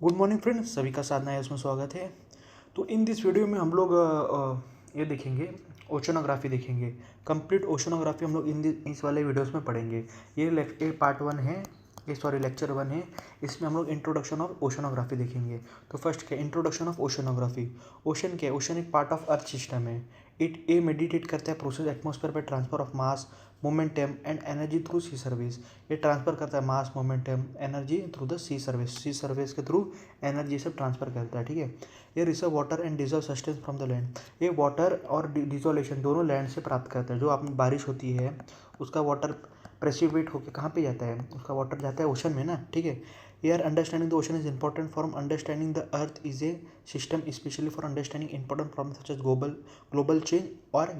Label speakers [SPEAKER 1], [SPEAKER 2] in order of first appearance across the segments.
[SPEAKER 1] Good morning friends, सभी का साधना है उसमें स्वागत है। तो इन दिस वीडियो में हम लोग ये देखेंगे, ओशनोग्राफी देखेंगे। कंप्लीट ओशनोग्राफी हम लोग इस वाले वीडियोस में पढ़ेंगे। ये पार्ट वन है, लेक्चर वन है। इसमें हम लोग इंट्रोडक्शन ऑफ ओशनोग्राफी देखेंगे। तो फर्स्ट क्या, इंट्रोडक्शन ऑफ ओशनोग्राफी। ओशन क्या है? ओशन एक पार्ट ऑफ अर्थ सिस्टम है। ये मेडिटेट करता है प्रोसेस एटमॉस्फेयर पर transfer of mass, momentum and energy through sea surface. ये ट्रांसफर करता है mass, momentum, energy through the sea surface. Sea surface के थ्रू एनर्जी सब ट्रांसफर करता है। ठीक है। ये receive water and dissolved substance from the land. ये वाटर और डिजोलेशन दोनों लैंड से प्राप्त करता है। जो आप बारिश होती है उसका वाटर प्रेसिपिटेट होकर कहाँ पे जाता है? उसका वाटर जाता है ओशन में ना। ठीक है। Here understanding the ocean is important for understanding the earth is a system, especially for understanding important problems such as global change और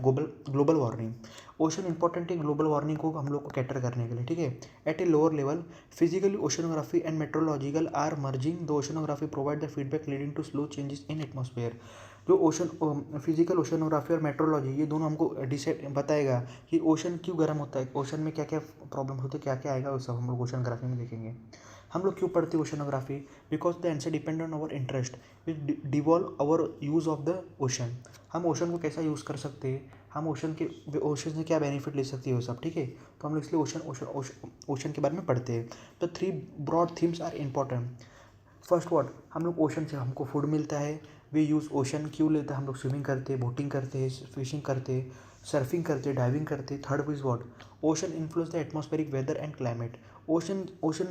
[SPEAKER 1] global warming। ओशन इंपॉर्टेंट है ग्लोबल वार्मिंग को हम लोग को कैटर करने के लिए। ठीक है। At a lower level physically oceanography and meteorological are merging. The oceanography provide the feedback leading to slow changes in atmosphere. जो ओशन फिजिकल ओशनोग्राफी और मेट्रोलॉजी ये दोनों हमको डिसाइड बताएगा कि ओशन क्यों गर्म होता है, ओशन में क्या क्या प्रॉब्लम होते हैं, क्या क्या आएगा, वो सब हम लोग ओशनोग्राफी में देखेंगे। हम लोग क्यों पढ़ते हैं oceanography? Because the answer depend on our interest which devolve our use of the ocean. हम ओशन को कैसा यूज़ कर सकते हैं, हम ओशन से क्या बेनिफिट ले सकते हैं, वो सब। ठीक है। तो हम लोग इसलिए ओशन के बारे में पढ़ते हैं। तो 3 broad themes are important. First word, हम लोग ओशन से हमको फूड मिलता है। वी यूज़ ओशन क्यों लेता है? हम लोग स्विमिंग करते हैं, बोटिंग करते हैं, फिशिंग करते हैं, सर्फिंग करते हैं, डाइविंग करते हैं। Third is word, ocean influence the atmospheric weather and climate. Ocean ocean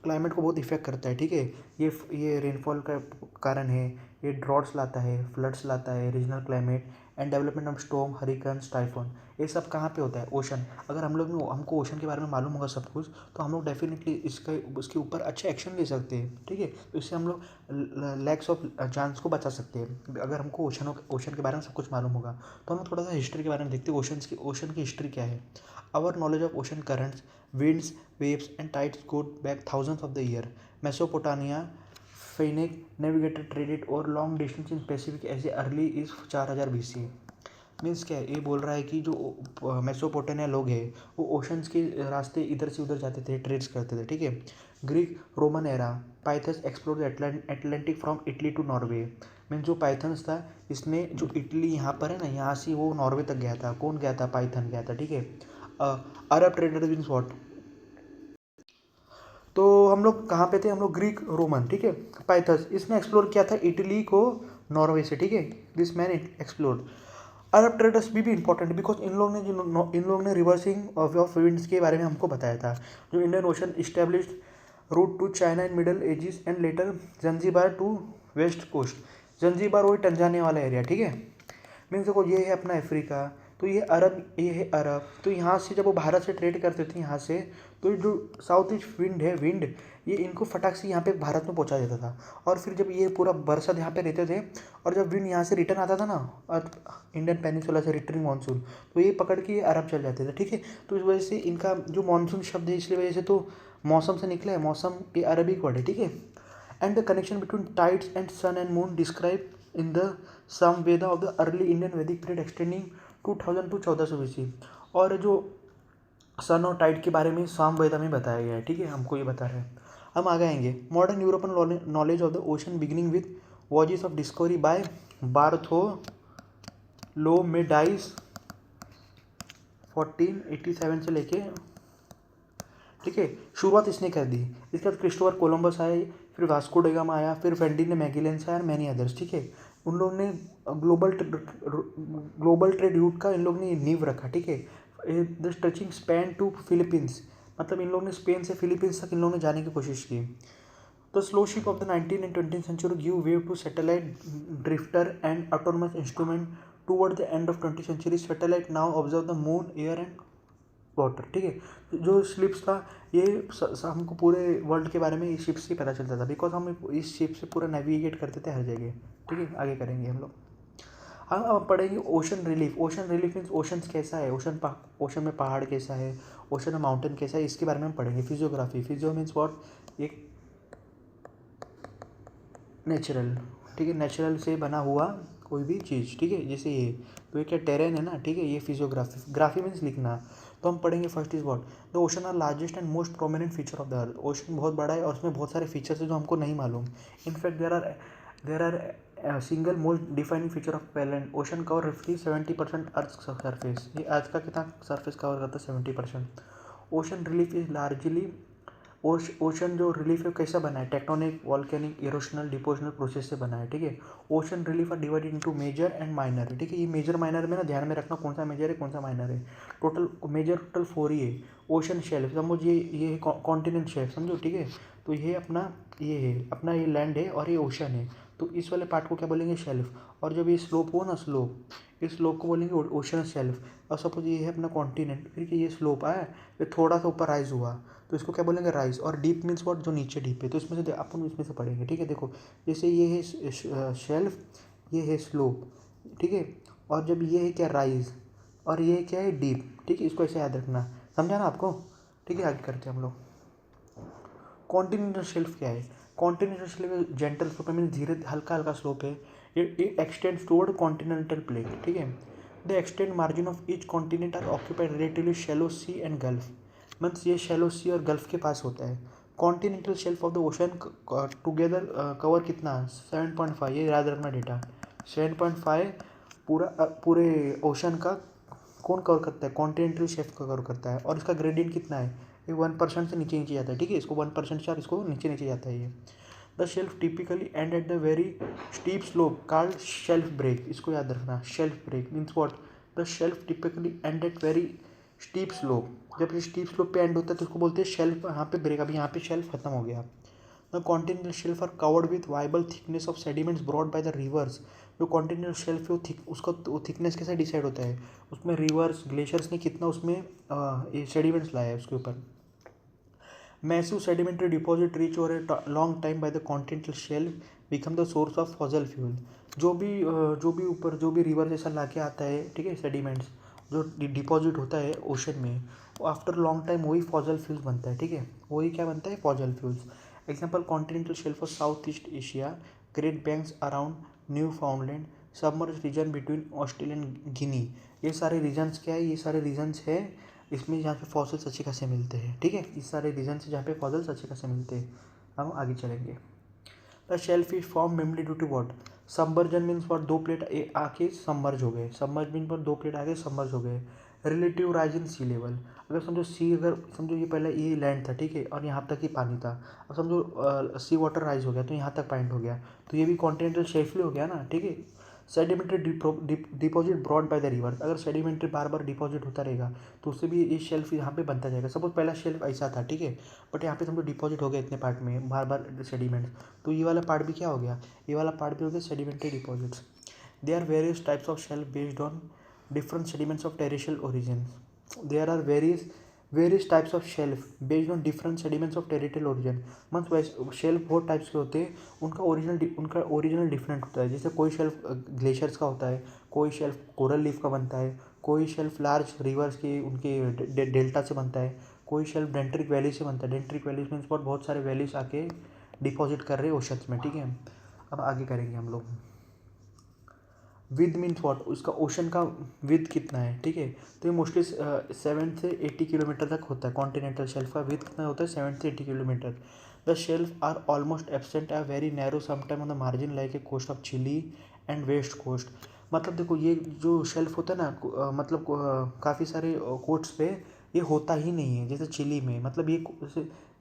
[SPEAKER 1] climate को बहुत इफेक्ट करता है। ठीक है। ये रेनफॉल का कारण है, ये ड्रॉट्स लाता है, फ्लड्स लाता है, regional climate and development of storm, hurricanes, typhoon. ये सब कहाँ पे होता है? ओशन। अगर हमको ओशन के बारे में मालूम होगा सब कुछ, तो हम लोग डेफिनेटली उसके ऊपर अच्छे एक्शन ले सकते हैं। ठीक है। तो इससे हम लोग लैक्स ऑफ चांस को बचा सकते हैं। अगर हमको ओशन के बारे में सब कुछ मालूम होगा, तो हम लोग थोड़ा सा हिस्ट्री के बारे में देखते हैं। ओशन की हिस्ट्री क्या है? Our knowledge of ocean currents, winds, waves, and tides go back thousands of the year. Mesopotamia, Phoenix navigated, traded और long distance in Pacific as early as 4000 BC। Means क्या है? ये बोल रहा है कि जो मेसोपोटामिया लोग हैं वो ओशंस के रास्ते इधर से उधर जाते थे, ट्रेड्स करते थे। ठीक है। Greek Roman era, Pytheas explore the Atlantic from Italy to Norway. Means जो पाइथन्स था, इसने जो इटली यहाँ पर है ना, यहाँ से वो नॉर्वे तक गया था। कौन गया था? पाइथन गया था। ठीक है। अरब ट्रेडर मीन्स वॉट? तो हम लोग कहाँ पे थे? हम लोग ग्रीक रोमन। ठीक है। पाइथस इसने एक्सप्लोर किया था इटली को नॉर्वे से। ठीक है। This man explore. Arab traders भी इंपॉर्टेंट है बिकॉज इन लोग ने रिवर्सिंग ऑफ विंड्स के बारे में हमको बताया था। जो Indian ocean established route to China in Middle Ages and later Zanzibar to west coast. Zanzibar वही टंजानिया वाला एरिया। ठीक है। मीन्स देखो, ये है अपना अफ्रीका, तो ये है अरब। तो यहाँ से जब वो भारत से ट्रेड करते थे यहाँ से, तो जो साउथ ईस्ट विंड ये इनको फटाक से यहाँ पे भारत में पहुँचा देता था। और फिर जब ये पूरा बरसात यहाँ पे रहते थे, और जब विंड यहाँ से रिटर्न आता था ना, इंडियन पेनिनसुला से रिटर्निंग मानसून, तो ये पकड़ के ये अरब चल जाते थे। ठीक है। तो इस वजह से इनका जो मानसून शब्द है, इसलिए वजह से तो मौसम से निकला है। मौसम ये अरबिक वर्ड है। ठीक है। and the connection between tides and sun and moon described in the Samveda of the early Indian Vedic period extending 2000 to 1400 BC। और जो सन और टाइड के बारे में सामवेदा में बताया गया है। ठीक है। हमको ये बता रहे हैं। हम आगे आएंगे। Modern European knowledge of the ocean beginning with voyages of discovery by Bartholomeu Dias 1487 से लेके, ठीक है, शुरुआत इसने कर दी। इसके बाद क्रिस्टोफर कोलंबस आए, फिर वास्को ड गामा आया, फिर फेंडिने मैगेलेंस आया और मैनी अदर्स। ठीक है। उन लोग ने ग्लोबल ट्रेड रूट का इन लोग ने नींव रखा। ठीक है। The touching Spain to Philippines, मतलब इन लोग ने स्पेन से फिलीपींस तक इन लोगों ने जाने की कोशिश की। The slow ship of the 19 and 20th century give way to satellite drifter and autonomous instrument toward the end of 20th century. Satellite now observe the moon, air and water. ठीक है। जो स्लिप्स था ये हमको पूरे world के बारे में इस शिप से ही पता चलता था, बिकॉज हम इस शिप से पूरा नेविगेट करते थे हर जगह। ठीक है। आगे करेंगे हम लोग। हम अब पढ़ेंगे ocean relief. Ocean relief means ocean कैसा है, ओशन में पहाड़ कैसा है, ओशन में माउंटेन कैसा है, इसके बारे में हम पढ़ेंगे। Physiography, physio means what? एक नेचुरल। ठीक है। नेचुरल से बना हुआ कोई भी चीज़। ठीक है। जैसे ये, तो ये क्या टेरेन है ना। ठीक है। ये फिजियोग्राफी। ग्राफी मीन्स लिखना। तो हम पढ़ेंगे first is what the ocean are largest and most prominent feature of the earth. Ocean बहुत बड़ा है और उसमें बहुत सारे फीचर्स हैं जो हमको नहीं मालूम। In fact there are single most defining feature of planet. Ocean cover रफली 70% अर्थ सरफेस। ये अर्थ का कितना सरफेस कवर करता है? 70%। Ocean relief is largely ocean जो रिलीफ है कैसा बना है? Tectonic, volcanic, erosional, depositional process से बना है, ठीक है। Ocean relief are divided into major and minor, ठीक है। ये मेजर माइनर में ना ध्यान में रखना कौन सा मेजर है कौन सा माइनर है। टोटल मेजर टोटल 4 ही है। ओशन शेल्फ समझो, ये कॉन्टिनेंट शेल्फ समझो, ठीक है। तो ये अपना ये लैंड है और ये ओशन है। तो इस वाले पार्ट को क्या बोलेंगे? शेल्फ। और जब ये स्लोप हो ना, इस स्लोप को बोलेंगे ओशन शेल्फ। और सपोज ये है अपना कॉन्टिनेंट, फिर ये स्लोप आया, फिर थोड़ा सा ऊपर राइज हुआ, तो इसको क्या बोलेंगे? राइज। और डीप मीन्स व्हाट? जो नीचे डीप है। तो इसमें से अपन इसमें से पढ़ेंगे, ठीक है। देखो जैसे ये है शेल्फ, ये है स्लोप, ठीक है। और जब ये है क्या? राइज। और ये क्या है? डीप, ठीक है। इसको ऐसे याद रखना, समझा ना आपको? ठीक है, आगे करते हैं हम लोग। कॉन्टिनेंटल शेल्फ क्या है? Continental shelf gentle slope mean धीरे हल्का हल्का स्लोप है। It extends toward continental plate, ठीक है। The extend margin of each continent are occupied relatively shallow sea and gulf. Means ये शैलो सी और गल्फ के पास होता है। Continental shelf of the ocean together cover कितना? 7.5। ये याद रखना डेटा। 7.5 पूरे ओशन का कौन कवर करता है? कॉन्टिनेंटल शेल्फ कवर करता है। और इसका ग्रेडियंट कितना है? ये 1% से नीचे नीचे जाता है, ठीक है। इसको 1% से इसको नीचे नीचे जाता है ये। The shelf typically end at the very steep slope called shelf break. इसको याद रखना, shelf break means what? The shelf typically end at very steep slope. जब ये स्टीप स्लोप पे एंड होता है तो उसको बोलते हैं शेल्फ। यहाँ पे ब्रेक, अभी यहाँ पे शेल्फ खत्म हो गया। The continental shelf are covered with variable thickness of sediments brought by the rivers. जो कॉन्टिनेंटल शेल्फ है उसका थिकनेस कैसे डिसाइड होता है? उसमें रिवर्स ग्लेशियर्स ने कितना उसमें ये सेडिमेंट्स लाया है उसके ऊपर। Massive sedimentary deposit reach over a long time by the continental shelf become the source of fossil fuel। जो भी रिवर जैसा लाके आता है, ठीक है, सेडिमेंट्स जो डिपॉजिट होता है ओशन में, वो आफ्टर लॉन्ग टाइम वही फॉसल फ्यूल्स बनता है, ठीक है। वही क्या बनता है? Fossil fuels. Example continental shelf of South East Asia, great banks around Newfoundland, submerge region between Australia and Guinea. ये सारे रीजन्स क्या है? ये सारे रीजन्स है इसमें जहाँ पे फॉसल्स अच्छे खासे मिलते हैं, ठीक है। इस सारे रीजन से जहाँ पे फॉसल्स अच्छे खासे मिलते हैं। हम आगे चलेंगे। The shelf is form mainly due to what? Submergence means what? दो प्लेट आके सबमर्ज हो गए। सबमर्ज मीन पर दो प्लेट आके सबमर्ज हो गए। Relative rise in sea level. अगर समझो ये पहले ये लैंड था, ठीक है, और यहाँ तक ही पानी था। अब समझो सी वाटर राइज हो गया तो यहाँ तक पॉइंट हो गया, तो ये भी कॉन्टिनेंटल शेल्फ ही हो गया ना, ठीक है। Sedimentary deposit brought by the river. अगर सेडिमेंट्री बार बार डिपॉजिट होता रहेगा तो उससे भी ये शेल्फ यहाँ पे बनता जाएगा। सपोज पहला शेल्फ ऐसा था, ठीक है, बट यहाँ पे समझो डिपॉजिट हो गया इतने पार्ट में बार बार सेडिमेंट्स, तो ये वाला पार्ट भी क्या हो गया? ये वाला पार्ट भी हो गया sedimentary deposits. They are various types of shelf based on different sediments of terrestrial origin. There are various types of shelf based on different sediments of terrestrial origin। मतलब शेल्फ बहुत टाइप्स के होते हैं, उनका original different होता है। जैसे कोई शेल्फ ग्लेशियर्स का होता है, कोई शेल्फ कोरल लीफ का बनता है, कोई शेल्फ लार्ज रिवर्स के उनके डेल्टा से बनता है, कोई शेल्फ डेंट्रिक वैली से बनता है। डेंट्रिक वैली मीन्स बहुत सारे वैलीज आके डिपॉजिट कर रहे हैं ओशंस में, ठीक है। अब आगे करेंगे हम लोग। With means what? उसका ओशन का विद कितना है, ठीक है। तो ये मोस्टली 7 से 80 किलोमीटर तक होता है। कॉन्टिनेंटल शेल्फ का विद कितना होता है? 7 से 80 kilometre. The shelf are almost absent or very narrow sometime on the margin like a coast of Chile and west coast. मतलब देखो ये जो शेल्फ होता है ना, मतलब काफ़ी सारे कोस्ट्स पे ये होता ही नहीं है। जैसे चिली में, मतलब ये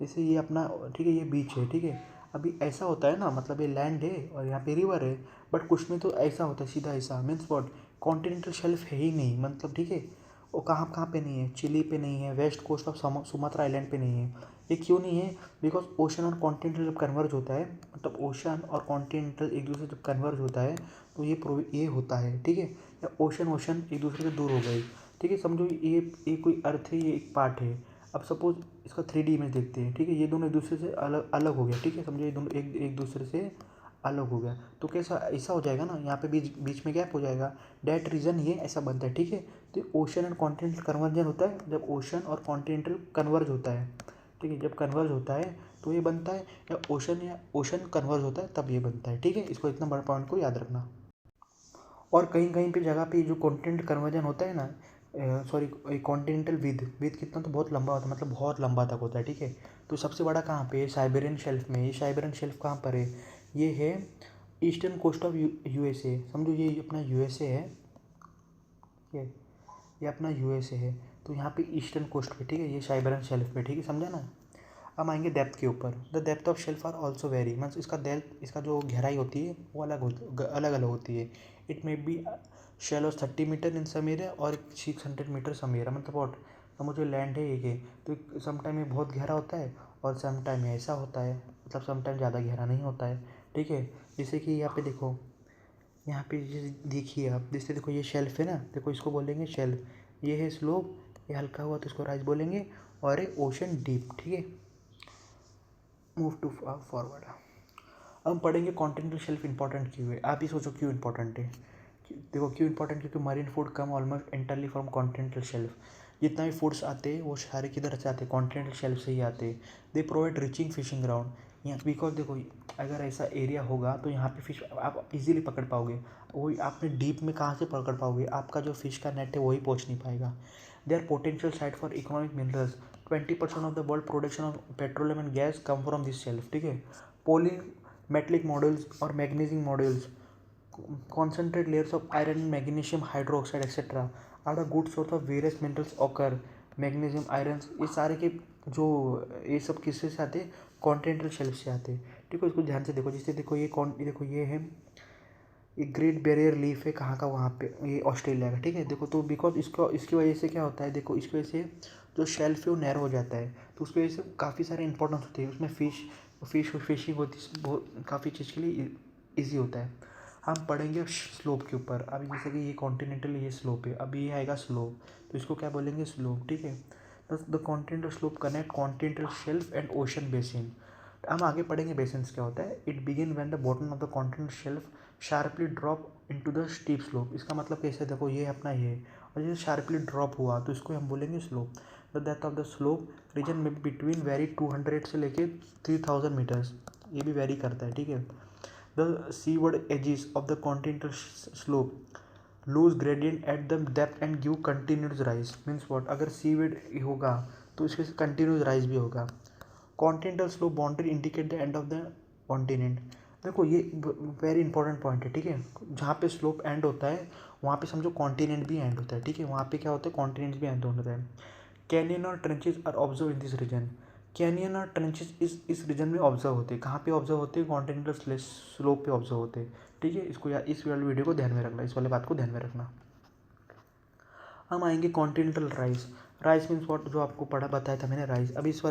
[SPEAKER 1] जैसे ये अपना, ठीक है, ये बीच है, ठीक है। अभी ऐसा होता है ना, मतलब ये लैंड है और यहाँ पे रिवर है, बट कुछ में तो ऐसा होता है सीधा ऐसा। Means what? कॉन्टिनेंटल शेल्फ है ही नहीं, मतलब, ठीक है। वो कहाँ कहाँ पे नहीं है? चिली पे नहीं है, west coast of Sumatra island पे नहीं है। ये क्यों नहीं है? बिकॉज ओशन और कॉन्टिनेंटल जब कन्वर्ज होता है, मतलब ओशन और कॉन्टिनेंटल एक दूसरे जब कन्वर्ज होता है तो ये होता है, ठीक है। या ओशन एक दूसरे से दूर हो गए, ठीक है। समझो ये कोई अर्थ है, ये एक पार्ट है। अब सपोज इसका 3D इमेज देखते हैं, ठीक है। ये दोनों एक दूसरे से अलग अलग हो गया, ठीक है। समझो ये दोनों एक दूसरे से अलग हो गया, तो कैसा ऐसा हो जाएगा ना, यहाँ पे बीच में गैप हो जाएगा। डेट रीजन ये ऐसा बनता है, ठीक है। तो ओशन एंड कॉन्टिनेंटल कन्वर्जन होता है जब ओशन और कॉन्टिनेंटल कन्वर्ज होता है, ठीक है। जब कन्वर्ज होता है तो ये बनता है, या ओशन कन्वर्ज होता है तब ये बनता है, ठीक है। इसको इतना बड़ा पॉइंट को याद रखना। और कहीं कहीं पे जगह पे जो कॉन्टिनेंटल कन्वर्जन होता है ना, सॉरी कॉन्टिनेंटल विद कितना, तो बहुत लंबा होता है, मतलब बहुत लंबा तक होता है, ठीक है। तो सबसे बड़ा कहाँ पे है, साइबेरियन शेल्फ में। ये साइबेरियन शेल्फ कहाँ पर है, ये है ईस्टर्न कोस्ट ऑफ यूएसए। समझो ये अपना यूएसए है, ये अपना यूएसए है। तो यहाँ पे ईस्टर्न कोस्ट पे, ठीक है, ये साइबेरियन शेल्फ पे, ठीक है, समझा ना। अब आएंगे डेप्थ के ऊपर। The depth of shelf are also vary, means इसका डेप्थ, इसका जो गहराई होती है वो अलग अलग होती है। It may be shallow 30 metre in some area और 600 मीटर सम एरिया, मतलब वॉट, समझो लैंड है एक है, तो सम टाइम ये बहुत गहरा होता है और सम टाइम ऐसा होता है, मतलब सम टाइम ज़्यादा गहरा नहीं होता है, ठीक है। जैसे कि यहाँ पे देखो, यहाँ पे देखिए आप, जैसे देखो ये शेल्फ है ना, देखो इसको बोलेंगे शेल्फ, ये है स्लोप, ये हल्का हुआ तो इसको राइज बोलेंगे, और एक ओशन डीप, ठीक है। Move to forward. अब हम पढ़ेंगे कॉन्टिनेंटल शेल्फ इंपॉर्टेंट क्यों है। आप ही सोचो क्यों इंपॉर्टेंट है। देखो क्यों इंपॉर्टेंट, क्योंकि marine food come almost entirely from continental shelf. जितना भी फूड्स आते हैं वो सारे किधर से आते हैं, कॉन्टिनेंटल शेल्फ से ही आते हैं। They provide reaching fishing ground. यहाँ बिकॉज देखो, अगर ऐसा एरिया होगा तो यहाँ पे फिश आप इजीली पकड़ पाओगे। वही आपने डीप में कहाँ से पकड़ पाओगे, आपका जो फिश का नेट है वही पहुँच नहीं पाएगा। They are potential site for economic minerals. 20% of the world production of petroleum and gas come from this shelf, ठीक है। पोली मेटलिक मॉड्यूल्स और magnesium modules, concentrate layers of iron, magnesium hydroxide etc. are a good source of various minerals occur. Magnesium, iron, ये सारे के जो ये सब किससे से आते हैं, कॉन्टिनेंटल शेल्फ से आते हैं, ठीक है। इसको ध्यान से देखो, जैसे देखो ये देखो ये है, ये ग्रेट बैरियर लीफ है, कहाँ का, वहाँ पे, ये ऑस्ट्रेलिया का, ठीक है। देखो तो बिकॉज इसको इसकी वजह से क्या होता है, देखो इसकी वजह से जो शेल्फ है वो नैरो हो जाता है, तो उसकी वजह से काफ़ी सारे इंपॉर्टेंस होते हैं उसमें। फिशिंग होती है, बहुत काफ़ी चीज़ के लिए ईजी होता है। हम पढ़ेंगे स्लोप के ऊपर। अभी जैसे कि ये कॉन्टिनेंटल, ये स्लोप है, अभी ये आएगा स्लोप, तो इसको क्या बोलेंगे, स्लोप, ठीक है। The continental slope connect continental shelf and ocean basin. हम आगे पढ़ेंगे बेसिन्स क्या होता है। It begin when the bottom of the continental shelf sharply drop into the steep slope. इसका मतलब कैसे, देखो ये अपना ये, और जैसे शार्पली ड्रॉप हुआ तो इसको हम बोलेंगे slope. The depth of the slope region में बिटवीन वेरी 200 से लेके 3000 मीटर्स, ये भी वेरी करता है, ठीक है। The seaward edges of the continental slope lose gradient at the depth and give continuous rise. Means what, अगर सीवर्ड होगा तो इसके कंटिन्यूस राइज भी होगा। Continental slope boundary indicate the end of the continent. देखो ये वेरी इंपॉर्टेंट पॉइंट है, ठीक है। जहाँ पे स्लोप एंड होता है वहाँ पे समझो कॉन्टिनेंट भी एंड होता है, ठीक है। वहाँ पे क्या होता है, कॉन्टिनेंट भी एंड होता है। कैनियन और trenches are observe in this region. Canyon और ट्रेंचेस इस रीजन में ऑब्जर्व होते हैं। कहाँ पे ऑब्जर्व होते हैं, कॉन्टिनेंटल स्लोप पे ऑब्जर्व होते हैं, ठीक है। इसको या इस वाले वीडियो को ध्यान में रखना, इस वाले बात को ध्यान में रखना। हम आएंगे continental rise. Rise means what, जो आपको पढ़ा बताया था मैंने, राइज। अभी इस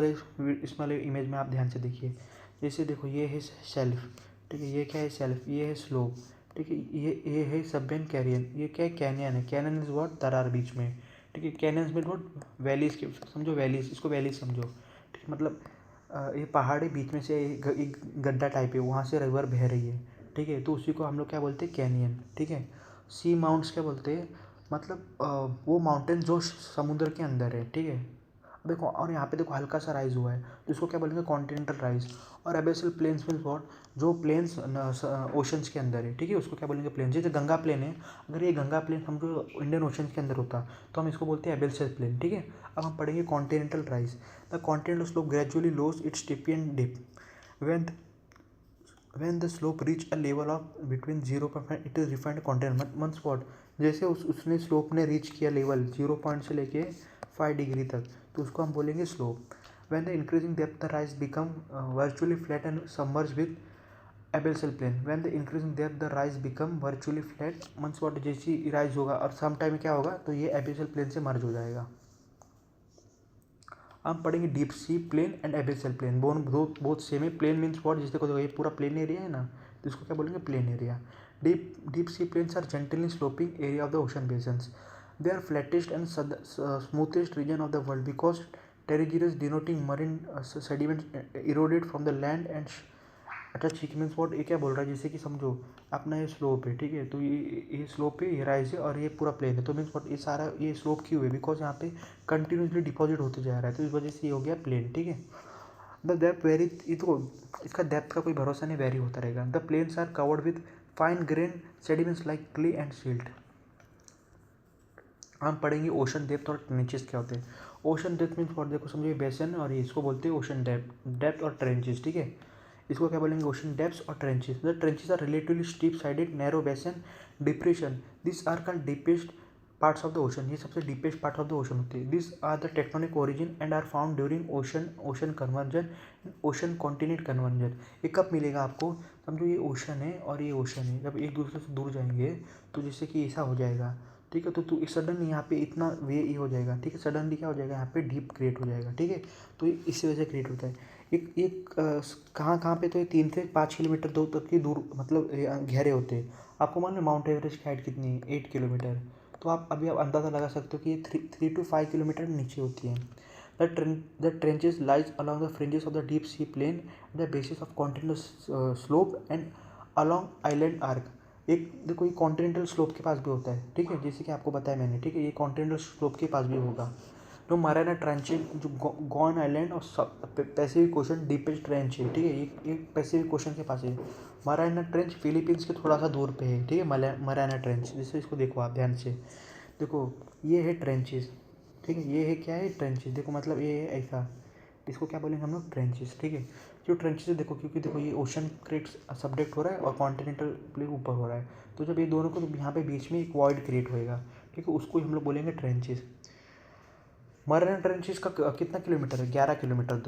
[SPEAKER 1] वाले इमेज में आप ध्यान से देखिए। जैसे देखो ये है शेल्फ, ठीक है, ये क्या है, शेल्फ, ये है स्लोप, ठीक है। ये है सबेन कैरियन, ये क्या है, कैनियन है। कैनियन इज वॉट, दरार बीच में, ठीक है। कैनियंस में वॉट, वैलीज के, समझो वैलीज, इसको वैलीज समझो, ठीक है। मतलब ये पहाड़ी बीच में से एक गड्ढा टाइप है, वहाँ से रिवर बह रही है, ठीक है। तो उसी को हम लोग क्या बोलते हैं, कैनियन, ठीक है। सी माउंट्स क्या बोलते हैं, मतलब वो माउंटेन जो समुद्र के अंदर है, ठीक है। देखो और यहाँ पे देखो हल्का सा राइज हुआ है तो इसको क्या बोलेंगे, कॉन्टिनेंटल राइज। और एबेसियल प्लेन्स मीन्स वॉट, जो प्लेन्स ओशंस के अंदर है, ठीक है, उसको क्या बोलेंगे, प्लेन। जैसे गंगा प्लेन है, अगर ये गंगा प्लेन समझो इंडियन ओशन के अंदर होता तो हम इसको बोलते हैं एबेसियल प्लेन, ठीक है। अब हम पढ़ेंगे continental rise. The continental slope gradually loses its tip and dip when when the slope reach a level of between 0.5, it is refined continent months what। जैसे उसने स्लोप ने रीच किया लेवल 0 पॉइंट से लेके 5 डिग्री तक, तो उसको हम बोलेंगे slope. when the increasing depth the rise become virtually flat and submerged with abyssal plane। when the increasing depth the rise become virtually flat months what, जैसी राइज होगा और सम टाइम क्या होगा तो ये एबिसल प्लेन से मर्ज हो जाएगा। हम पढ़ेंगे deep sea plain and abyssal plain, बहुत सेम है। प्लेन मीन्स वॉट, जिससे देखो ये पूरा प्लेन एरिया है ना, तो इसको क्या बोलेंगे, plain area. Deep sea plains are gently sloping area of the ocean basins. They are flattest and smoothest region of the world because terrigenous denoting marine sediment eroded from the land and. अच्छा ठीक, means what, ये क्या बोल रहा है, जैसे कि समझो अपना ये स्लोप है, ठीक है, तो ये स्लोप है, ये राइज है और ये पूरा प्लेन है, तो मीन्स वॉट, ये सारा ये स्लोप क्यों है, बिकॉज यहाँ पे कंटिन्यूसली डिपॉजिट होते जा रहा है, तो इस वजह से ये हो गया प्लेन, ठीक है। द डेप्थ वेरी, ये तो इसका डेप्थ का कोई भरोसा नहीं, वेरी होता रहेगा। The plains are covered with fine grain sediments like clay and silt. हम पढ़ेंगे ओशन डेप्थ और ट्रेंचेस क्या होते हैं। ओशन डेप्थ मीन्स व्हाट, देखो समझिए बेसन, और इसको बोलते हैं ओशन डेप्थ और ट्रेंचेस, ठीक है। इसको क्या बोलेंगे, ओशन डेप्थ्स और trenches. The trenches are relatively steep sided narrow basin depression, this are called deepest parts of the ocean, ये सबसे deepest part of the ocean होते हैं। This are the tectonic origin and are found during ocean convergence, ocean continent convergence. ये कब मिलेगा आपको, समझो ये ओशन है और ये ओशन है, जब एक दूसरे से दूर जाएंगे तो जैसे कि ऐसा हो जाएगा, ठीक है। तो सडन यहाँ पे इतना वे ये हो जाएगा, ठीक है, सडनली क्या हो जाएगा, यहाँ पे डीप क्रिएट हो जाएगा, ठीक है। तो ये इसी वजह से क्रिएट होता है। एक कहाँ कहाँ पे, तो ये 3 से 5 किलोमीटर दूर तक की दूर, मतलब गहरे होते हैं। आपको मालूम है माउंट एवरेस्ट की हाइट कितनी है, 8 किलोमीटर। तो आप अभी आप अंदाज़ा लगा सकते हो कि ये 3 to 5 किलोमीटर नीचे होती है। The trenches lies along the fringes of the deep sea plain at the basis of continental slope and along island arc। एक देखो ये कॉन्टिनेंटल स्लोप के पास भी होता है, ठीक है, जैसे कि आपको बताया मैंने, ठीक है, ये कॉन्टिनेंटल स्लोप के पास भी होगा। तो मराना ट्रेंच, जो गॉन आइलैंड और पैसिफिक ओशन डीपेस्ट ट्रेंच है, ठीक है, ये पैसिफिक ओशन के पास है। मराना ट्रेंच फिलीपींस के थोड़ा सा दूर पे है, ठीक है, मराना ट्रेंच, जैसे इसको देखो आप ध्यान से, देखो ये है ट्रेंचेस, ठीक है, ये है क्या है, ट्रेंचेस, देखो मतलब ये है ऐसा, इसको क्या बोलेंगे हम लोग, ट्रेंचेस, ठीक है। जो ट्रेंचेस है देखो, क्योंकि देखो ये ओशन क्रिएट सब्जेक्ट हो रहा है और कॉन्टिनेंटल प्लेट ऊपर हो रहा है, तो जब ये दोनों को, तो यहाँ पे बीच में एक वॉइड क्रिएट होएगा, ठीक है, उसको हम लोग बोलेंगे ट्रेंचेस। मरीना ट्रेंचेस का कितना किलोमीटर है, 11 किलोमीटर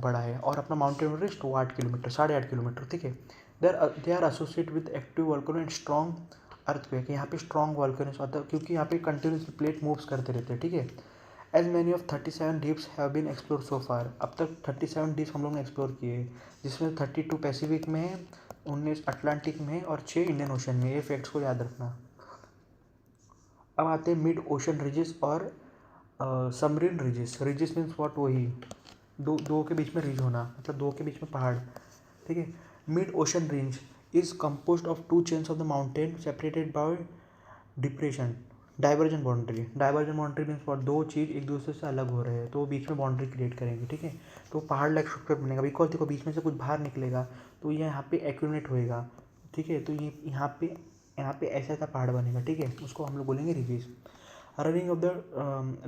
[SPEAKER 1] बड़ा है, और अपना माउंटेन एवरेस्ट वो 8 किलोमीटर, 8.5 किलोमीटर, ठीक है। They are associate with active volcano and strong earthquake, यहाँ पे स्ट्रॉन्ग वॉल्केनोस आता है क्योंकि यहाँ पे कंटिन्यूस प्लेट मूव्स करते रहते हैं, ठीक है। As many of 37 deeps have been explore so far, अब तक 37 डीप्स हम लोग ने एक्सप्लोर किए हैं, जिसमें 32 पैसिफिक में है, 19 अटलांटिक में है और 6 इंडियन ओशन में। ये फैक्ट्स को याद रखना। अब आते हैं मिड ओशन रिजेस और submarine ridges. Ridges means what, वही दो दो के बीच में रिज होना, मतलब दो के बीच में पहाड़, ठीक है। Mid ocean range is composed of 2 chains of the mountain separated by depression, diversion boundary. Diversion boundary means what, दो चीज़ एक दूसरे से अलग हो रहे हैं तो वो बीच में बाउंड्री क्रिएट करेंगे, ठीक है। तो पहाड़ लाइक स्ट्रक्चर बनेगा, बिकॉज देखो बीच में से कुछ बाहर निकलेगा तो ये यहाँ पे एक्यूमुलेट होएगा, ठीक है। तो ये यहाँ पे ऐसा ऐसा पहाड़ बनेगा, ठीक है, उसको हम लोग बोलेंगे ridges. Running of the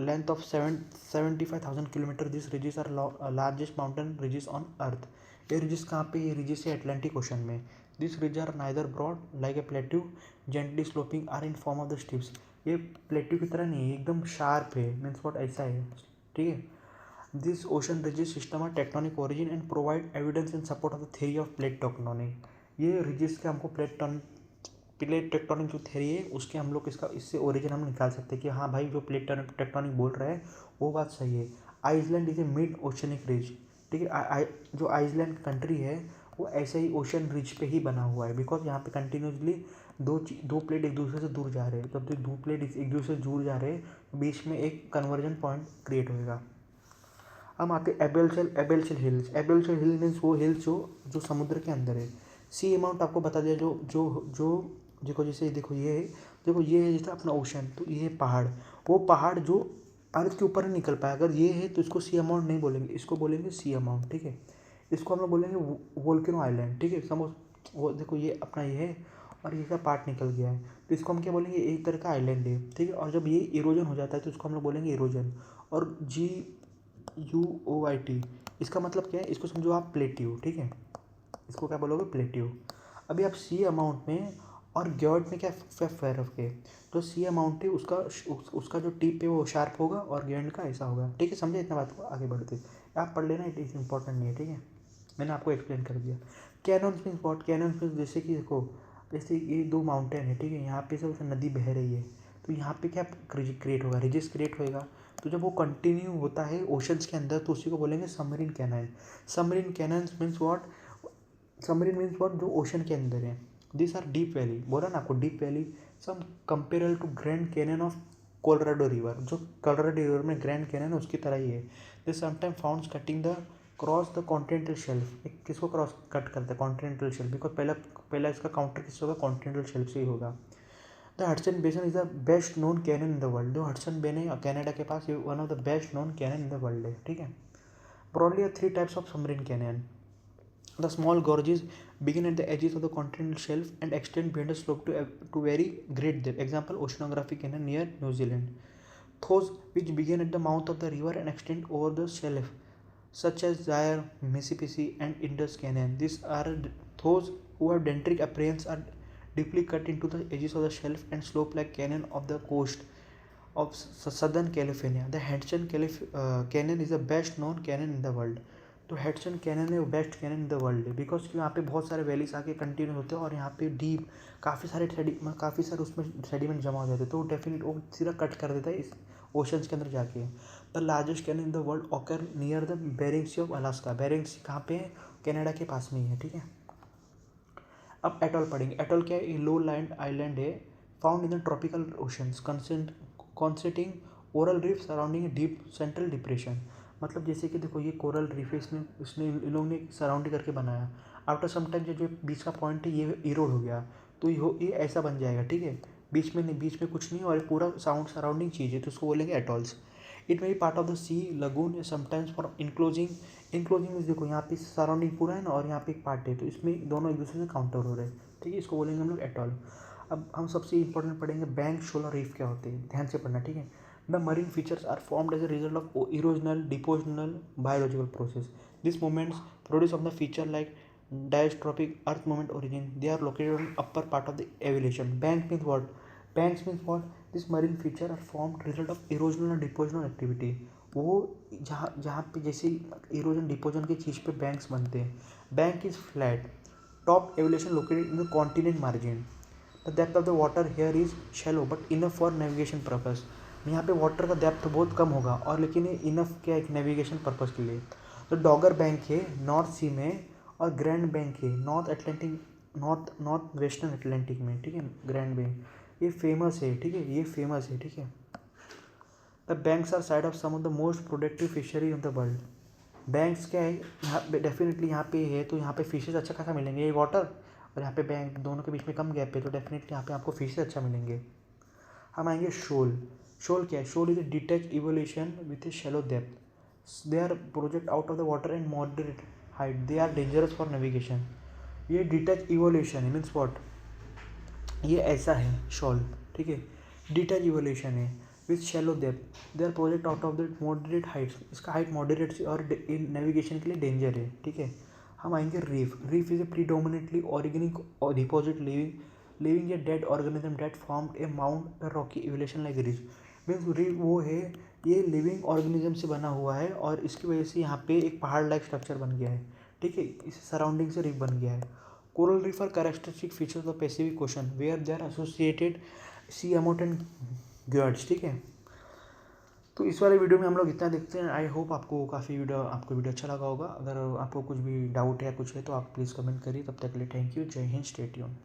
[SPEAKER 1] length of 75,000 kilometre, this ridges are largest mountain ridges on earth. ये ridges कहाँ पे, ये ridges है अटलांटिक ओशन में। This ridge are neither broad like a plateau gently sloping or in form of the steeps. ये plateau की तरह नहीं है, एकदम शार्प है, मीन्स वॉट ऐसा है, ठीक है। This ocean ridges system are tectonic origin and provide evidence in support of the theory of plate tectonic. ये ridges के हमको प्लेट टेक्टोनिक जो थ्योरी है उसके हम लोग इससे ओरिजिन हम निकाल सकते हैं कि हाँ भाई जो प्लेट टेक्टोनिक बोल रहा है वो बात सही है। Iceland is a mid oceanic ridge, ठीक है, जो आइसलैंड कंट्री है वो ऐसे ही ओशन रिज पे ही बना हुआ है, बिकॉज यहाँ पे कंटिन्यूसली दो प्लेट एक दूसरे से दूर जा रहे हैं, जब तो दो प्लेट एक दूसरे से दूर जा रहे हैं तो बीच में एक कन्वर्जन पॉइंट क्रिएट होएगा। हम आते एबेल्सल हिल्स। एबेल्सल हिल मीन्स वो हिल्स जो समुद्र के अंदर है। सी अमाउंट आपको बता दिया, जो जो जो देखो जैसे देखो ये है, देखो ये है जैसे अपना ओशन, तो ये है पहाड़, वो पहाड़ जो अर्थ के ऊपर नहीं निकल पाया, अगर ये है तो इसको सी अमाउंट नहीं बोलेंगे, इसको बोलेंगे सी अमाउंट, ठीक है। इसको हम लोग बोलेंगे वोल्केनो आइलैंड, ठीक है। समझ, वो देखो ये अपना ये है और ये का पार्ट निकल गया है, तो इसको हम क्या बोलेंगे, एक तरह का आइलैंड है, ठीक है। और जब ये इरोजन हो जाता है तो इसको हम लोग बोलेंगे इरोजन। और GUOIT इसका मतलब क्या है, इसको समझो आप प्लेट्यू, ठीक है, इसको क्या बोलोगे, प्लेट्यू। अभी आप सी अमाउंट में और ग्योट में क्या फर्क है, तो सी अमाउंट है उसका जो टिप है वो शार्प होगा और ग्योट का ऐसा होगा, ठीक है। समझे, इतना बात को आगे बढ़ते आप पढ़ लेना, इट इज़ इंपॉर्टेंट नहीं है, ठीक है, मैंने आपको एक्सप्लेन कर दिया। Cannon's means what, cannon's means जैसे कि देखो, जैसे ये दो माउंटेन है, ठीक है, यहाँ पे से नदी बह रही है, तो यहाँ पे क्या क्रिएट होगा, रिजेस क्रिएट होएगा। तो जब वो कंटिन्यू होता है ओशंस के अंदर तो उसी को बोलेंगे submarine canyon. Submarine canyon means what, submarine means what, जो ओशन के अंदर है। दिस आर डीप वैली, बोला ना आपको deep valley, some comparable to Grand Canyon of Colorado river, जो कोलोराडो रिवर में ग्रैंड कैनन है उसकी तरह ही है। This sometime found cutting the cross the continental shelf. किसको क्रॉस कट करता है, कॉन्टिनेंटल शेल्फ, बिकॉज पहला इसका काउंटर किससे होगा, कॉन्टिनेंटल शेल्फ से ही होगा। The Hudson basin is the best known canyon in the world. जो हडसन बेन है कनाडा के पास, ये one of the best known canyon in the world है, ठीक है। Broadly 3 types of submarine canyon. The small gorges begin at the edges of the continental shelf and extend beyond the slope to very great depth. Example, oceanography canyon near New Zealand. those which begin at the mouth of the river and extend over the shelf, such as Zaire, Mississippi, and Indus Canyon. These are those who have dendritic appearance are deeply cut into the edges of the shelf and slope like canyon of the coast of southern California. The Hudson Canyon is the best known canyon in the world. तो Hatsun canyon है वो best canyon in the world है because यहाँ पे बहुत सारे valleys आके continue होते हैं और यहाँ पे डीप काफ़ी सारे उसमें सेडिमेंट जमा हो जाते हैं तो डेफिनेट वो सीधा कट कर देता है इस ओशंस के अंदर जाके. The largest canyon in the world occur near the Bering Sea of Alaska. Bering Sea कहाँ पे है? कनाडा के पास में ही है. ठीक है. अब एटॉल पढ़ेंगे. एटॉल क्या है? लो लैंड आइलैंड है found in the tropical oceans consisting coral reef surrounding deep central depression. मतलब जैसे कि देखो ये कोरल रीफ है इसने इन लोगों ने सराउंड करके बनाया. आफ्टर सम टाइम जो बीच का पॉइंट है ये इरोड हो गया तो ये ऐसा बन जाएगा. ठीक है. बीच में कुछ नहीं और पूरा सराउंडिंग चीज़ है तो उसको बोलेंगे atolls. It may be part of the sea lagoon sometimes for enclosing means देखो यहाँ पे सराउंडिंग पूरा है ना और यहाँ पे एक पार्ट है तो इसमें दोनों एक दूसरे से काउंटर हो रहे हैं. ठीक है. इसको बोलेंगे हम लोग एटॉल. अब हम सबसे इंपॉर्टेंट पढ़ेंगे बैंक, शोल और रीफ क्या होते हैं. ध्यान से पढ़ना. ठीक है. The marine features are formed as a result of erosional, depositional, biological process. These movements produce of the feature like diastrophic earth movement origin. They are located on upper part of the elevation. Bank means what? Banks means what? These marine features are formed result of erosional and depositional activity. वो जहाँ पे जैसे erosion डिपोजन की चीज़ पे banks बनते हैं. Bank is flat. Top evolution located in the continent margin. The depth of the water here is shallow but enough for navigation purpose. यहाँ पे वाटर का डेप्थ बहुत कम होगा और लेकिन ये इनफ क्या है नेविगेशन पर्पज़ के लिए. तो डॉगर बैंक है नॉर्थ सी में और ग्रैंड बैंक है नॉर्थ वेस्टर्न अटलांटिक में. ठीक है. ग्रैंड बैंक ये फेमस है. ठीक है. ये फेमस है. ठीक है. The banks are side of some of the most productive fishery of the world. Banks क्या है यहाँ पे डेफिनेटली यहाँ पे है तो यहाँ पे फिशेज अच्छा खासा मिलेंगे. ये वाटर और यहाँ पे बैंक दोनों के बीच में कम गैप है तो डेफिनेटली यहाँ पे आपको फिशेज अच्छा मिलेंगे. हम आएंगे शोल. शोल क्या है? Shoal is a detach evolution with a shallow depth. They are project out of the water and moderate height. They are dangerous for navigation. ये डिटैच इवोल्यूशन है मीन्स वॉट ये ऐसा है शॉल. ठीक है. डिटैच इवोल्यूशन है with shallow depth. They are project out of the moderate heights. इसका height moderate से और नेविगेशन के लिए डेंजर है. ठीक है. हम आएंगे reef. Reef is a predominantly organic deposit living a dead organism that formed a mount rocky evolution like reef. Means reef वो है ये लिविंग ऑर्गेनिज्म से बना हुआ है और इसकी वजह से यहाँ पे एक पहाड़ लाइक स्ट्रक्चर बन गया है. ठीक है. इस सराउंडिंग से रीफ बन गया है. Coral reef are characteristic features of Pacific Ocean where they are associated seamounts and guyots. ठीक है. तो इस वाले वीडियो में हम लोग इतना देखते हैं. आई होप आपको वीडियो अच्छा लगा होगा. अगर आपको कुछ भी डाउट है या कुछ है तो आप प्लीज़ कमेंट करिए. तब तक के लिए थैंक यू. जय हिंद. Stay tuned.